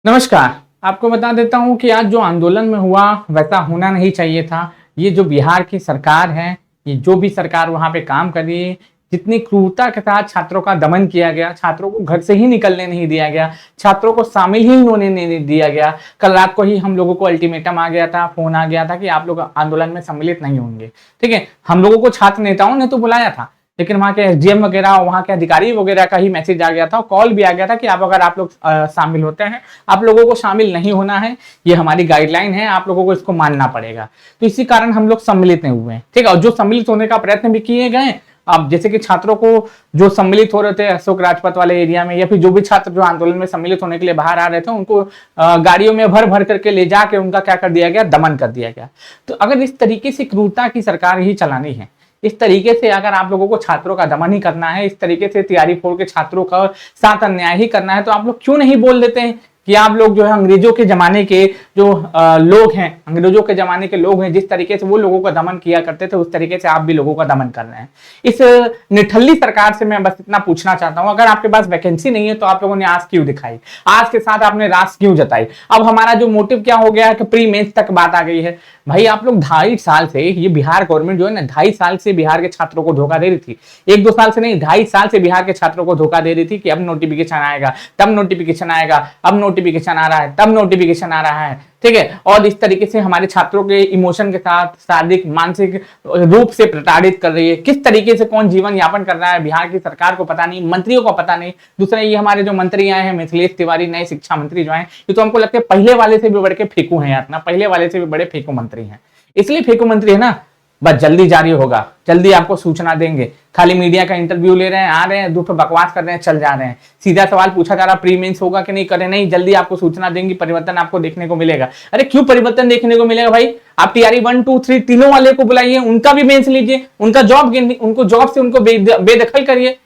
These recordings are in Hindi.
नमस्कार। आपको बता देता हूं कि आज जो आंदोलन में हुआ वैसा होना नहीं चाहिए था। ये जो बिहार की सरकार है, ये जो भी सरकार वहां पे काम कर रही है, जितनी क्रूरता के साथ छात्रों का दमन किया गया, छात्रों को घर से ही निकलने नहीं दिया गया, छात्रों को शामिल ही होने नहीं दिया गया। कल रात को ही हम लोगों को अल्टीमेटम आ गया था, फोन आ गया था कि आप लोग आंदोलन में सम्मिलित नहीं होंगे। ठीक है, हम लोगों को छात्र नेताओं ने तो बुलाया था, लेकिन वहाँ के एसडीएम वगैरह, वहाँ के अधिकारी वगैरह का ही मैसेज आ गया था, कॉल भी आ गया था कि आप लोग शामिल होते हैं, आप लोगों को शामिल नहीं होना है, ये हमारी गाइडलाइन है, आप लोगों को इसको मानना पड़ेगा। तो इसी कारण हम लोग सम्मिलित नहीं हुए हैं। ठीक है, और जो सम्मिलित होने का प्रयत्न भी किए गए, अब जैसे कि छात्रों को जो सम्मिलित हो रहे थे अशोक राजपथ वाले एरिया में, या फिर जो भी छात्र जो आंदोलन में सम्मिलित होने के लिए बाहर आ रहे थे, उनको गाड़ियों में भर भर करके ले जाके उनका क्या कर दिया गया, दमन कर दिया गया। तो अगर इस तरीके से क्रूरता की सरकार ही चलानी है, इस तरीके से अगर आप लोगों को छात्रों का दमन ही करना है, इस तरीके से तैयारी फोड़ के छात्रों का साथ अन्याय ही करना है, तो आप लोग क्यों नहीं बोल देते हैं कि आप लोग जो है अंग्रेजों के जमाने के जो लोग हैं, अंग्रेजों के जमाने के लोग हैं, जिस तरीके से वो लोगों का दमन किया करते थे, उस तरीके से आप भी लोगों का दमन कर रहे हैं। इस निठल्ली सरकार से मैं बस इतना पूछना चाहता हूं, अगर आपके पास वैकेंसी नहीं है तो आप लोगों ने आज क्यों दिखाई, आज के साथ आपने रास क्यों जताई? अब हमारा जो मोटिव क्या हो गया है कि प्री मेंस तक बात आ गई है। भाई आप लोग 2.5 साल से, ये बिहार गवर्नमेंट जो है ना, 2.5 साल से बिहार के छात्रों को धोखा दे रही थी। 1-2 साल से नहीं, 2.5 साल से बिहार के छात्रों को धोखा दे रही थी कि अब नोटिफिकेशन आएगा, तब नोटिफिकेशन आएगा, अब नोटिफिकेशन आ रहा है, तब नोटिफिकेशन आ रहा है। ठीक है, और इस तरीके से हमारे छात्रों के इमोशन के साथ शारीरिक मानसिक रूप से प्रताड़ित कर रही है। किस तरीके से कौन जीवन यापन कर रहा है, बिहार की सरकार को पता नहीं, मंत्रियों को पता नहीं। दूसरा, ये हमारे जो मंत्री आए हैं, मिथिलेश तिवारी, नए शिक्षा मंत्री जो हैं, ये तो हमको लगता है पहले वाले से भी बढ़ के फेंकू हैं यार, ना पहले वाले से भी बड़े फेंकू मंत्री हैं। इसलिए फेंकू मंत्री है ना, बस जल्दी जारी होगा, जल्दी आपको सूचना देंगे। खाली मीडिया का इंटरव्यू ले रहे हैं, आ रहे हैं, 2 बकवास कर रहे हैं, चल जा रहे हैं। सीधा सवाल पूछा जा रहा, प्री मेंस होगा कि नहीं करे, नहीं, जल्दी आपको सूचना देंगी, परिवर्तन आपको देखने को मिलेगा। अरे क्यों परिवर्तन देखने को मिलेगा भाई? आप टीआरई 1, 2, 3 तीनों वाले को बुलाइए, उनका भी मेंस लीजिए, उनका जॉब से उनको बेदखल करिए।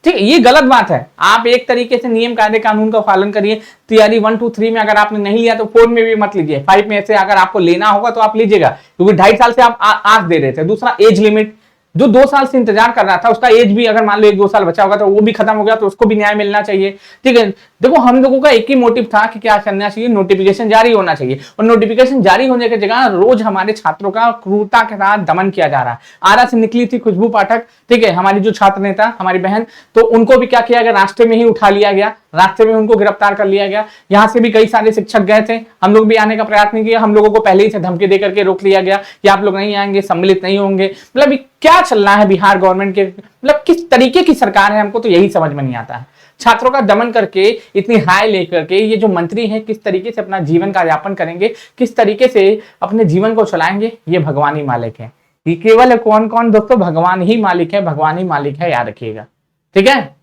ठीक है, ये गलत बात है। आप एक तरीके से नियम कायदे कानून का पालन करिए। तैयारी 1, 2, 3 में अगर आपने नहीं लिया तो 4 में भी मत लीजिए, 5 में से अगर आपको लेना होगा तो आप लीजिएगा, क्योंकि 2.5 साल से आप आंख दे रहे थे। दूसरा, एज लिमिट, जो 2 साल से इंतजार कर रहा था, उसका एज भी अगर मान लो 1-2 साल बचा होगा तो वो भी खत्म हो गया, तो उसको भी न्याय मिलना चाहिए। ठीक है, देखो हम लोगों का एक ही मोटिव था कि क्या करना चाहिए, नोटिफिकेशन जारी होना चाहिए, और नोटिफिकेशन जारी होने की जगह रोज हमारे छात्रों का क्रूरता के साथ दमन किया जा रहा है। आरा से निकली थी खुशबू पाठक, ठीक है, हमारी जो छात्र नेता, हमारी बहन, तो उनको भी क्या किया गया, रास्ते में ही उठा लिया गया, रास्ते में उनको गिरफ्तार कर लिया गया। यहाँ से भी कई सारे शिक्षक गए थे, हम लोग भी आने का प्रयास नहीं किया, हम लोगों को पहले ही से धमकी देकर के रोक लिया गया कि आप लोग नहीं आएंगे, सम्मिलित नहीं होंगे। मतलब क्या चल रहा है बिहार गवर्नमेंट के, मतलब किस तरीके की सरकार है, हमको तो यही समझ में नहीं आता है। छात्रों का दमन करके, इतनी हाय लेकर के ये जो मंत्री हैं, किस तरीके से अपना जीवन का यापन करेंगे, किस तरीके से अपने जीवन को चलाएंगे, ये भगवान ही मालिक है। ये केवल कौन कौन दोस्तों, भगवान ही मालिक है, भगवान ही मालिक है, याद रखिएगा। ठीक है,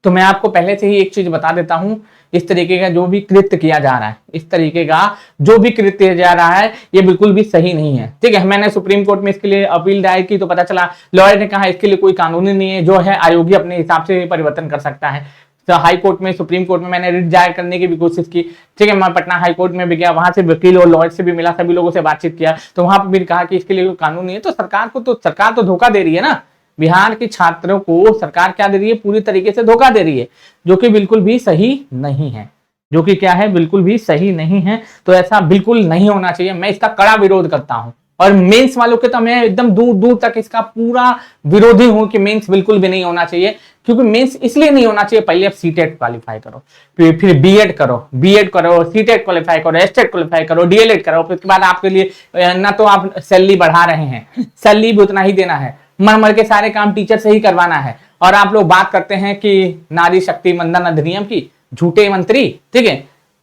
तो मैं आपको पहले से ही एक चीज बता देता हूं, इस तरीके का जो भी कृत्य किया जा रहा है, इस तरीके का जो भी कृत्य किया जा रहा है, ये बिल्कुल भी सही नहीं है। ठीक है, मैंने सुप्रीम कोर्ट में इसके लिए अपील दायर की तो पता चला लॉयर ने कहा इसके लिए कोई कानूनी नहीं है, जो है आयोगी अपने हिसाब से परिवर्तन कर सकता है। तो हाई कोर्ट में, सुप्रीम कोर्ट में मैंने रिट दायर करने की भी कोशिश की। ठीक है, मैं पटना हाई कोर्ट में भी गया, वहां से वकील और लॉयर से भी मिला, सभी लोगों से बातचीत किया, तो वहां पर भी कहा कि इसके लिए कोई कानून नहीं है। तो सरकार तो धोखा दे रही है ना, बिहार के छात्रों को सरकार क्या दे रही है, पूरी तरीके से धोखा दे रही है, जो कि बिल्कुल भी सही नहीं है, जो कि क्या है, बिल्कुल भी सही नहीं है। तो ऐसा बिल्कुल नहीं होना चाहिए, मैं इसका कड़ा विरोध करता हूं। और मेंस वालों के तो मैं एकदम दूर दूर तक इसका पूरा विरोधी हूं कि मेंस बिल्कुल भी नहीं होना चाहिए। क्योंकि मेंस इसलिए नहीं होना चाहिए, पहले आप सीटेट क्वालिफाई करो, फिर बीएड करो, सीटेट क्वालिफाई करो, एस्टेट क्वालिफाई करो, डीएलएड करो, फिर उसके बाद आपके लिए ना तो आप सैलरी बढ़ा रहे हैं, सैलरी भी उतना ही देना है, मर के सारे काम टीचर से ही करवाना है। और आप लोग बात करते हैं कि नारी शक्ति वंदन अधिनियम की, झूठे मंत्री। ठीक है,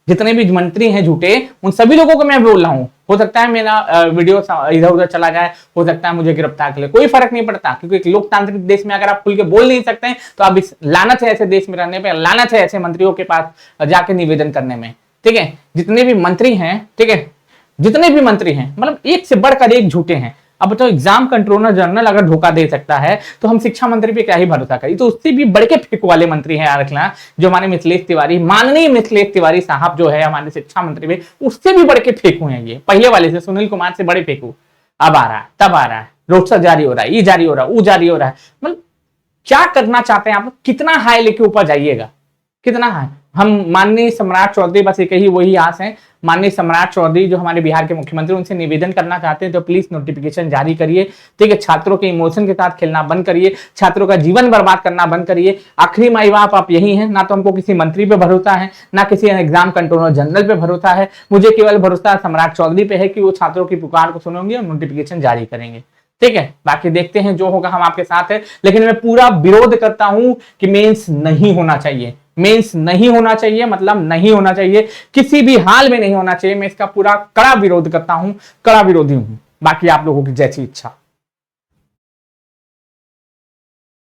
जितने भी मंत्री हैं झूठे, उन सभी लोगों को मैं बोल रहा हूं। हो सकता है मेरा वीडियो इधर उधर चला जाए, हो सकता है मुझे गिरफ्तार कर ले, कोई फर्क नहीं पड़ता, क्योंकि एक लोकतांत्रिक देश में अगर आप खुल के बोल नहीं सकते हैं तो अब इस लानत है ऐसे देश में रहने पे, लानत है ऐसे मंत्रियों के पास जाके निवेदन करने में। ठीक है, जितने भी मंत्री हैं, ठीक है, जितने भी मंत्री हैं, मतलब एक से बढ़कर एक झूठे हैं। अब तो एग्जाम कंट्रोलर जनरल अगर धोखा दे सकता है तो हम शिक्षा मंत्री पे क्या ही भरोसा करें। तो उससे भी बढ़ के फेंकू वाले मंत्री हैं यार, जो हमारे मिथिलेश तिवारी, माननीय मिथिलेश तिवारी साहब जो है हमारे शिक्षा मंत्री में, उससे भी बढ़ के फेंकू हैं ये, पहले वाले से, सुनील कुमार से बड़े फेंकू। अब आ रहा है, तब आ रहा है, रोस्टर जारी हो रहा है, ये जारी हो रहा है, वो जारी हो रहा है। मतलब क्या करना चाहते हैं आप, कितना हाई लेके ऊपर जाइएगा, कितना हाई? हम माननीय सम्राट चौधरी, बस एक ही वही आस है, माननीय सम्राट चौधरी जो हमारे बिहार के मुख्यमंत्री, उनसे निवेदन करना चाहते हैं तो प्लीज नोटिफिकेशन जारी करिए। ठीक है, छात्रों के इमोशन के साथ खेलना बंद करिए, छात्रों का जीवन बर्बाद करना बंद करिए। आखिरी माई बाप आप यही हैं, ना तो हमको किसी मंत्री पे भरोसा है, ना किसी एग्जाम कंट्रोलर जनरल पे भरोसा है। मुझे केवल भरोसा सम्राट चौधरी पे है कि वो छात्रों की पुकार को सुनेंगे और नोटिफिकेशन जारी करेंगे। ठीक है, बाकी देखते हैं जो होगा, हम आपके साथ है। लेकिन मैं पूरा विरोध करता हूं कि मेंस नहीं होना चाहिए, मेंस नहीं होना चाहिए, मतलब नहीं होना चाहिए, किसी भी हाल में नहीं होना चाहिए। मैं इसका पूरा कड़ा विरोध करता हूं, कड़ा विरोधी हूं। बाकी आप लोगों की जैसी इच्छा।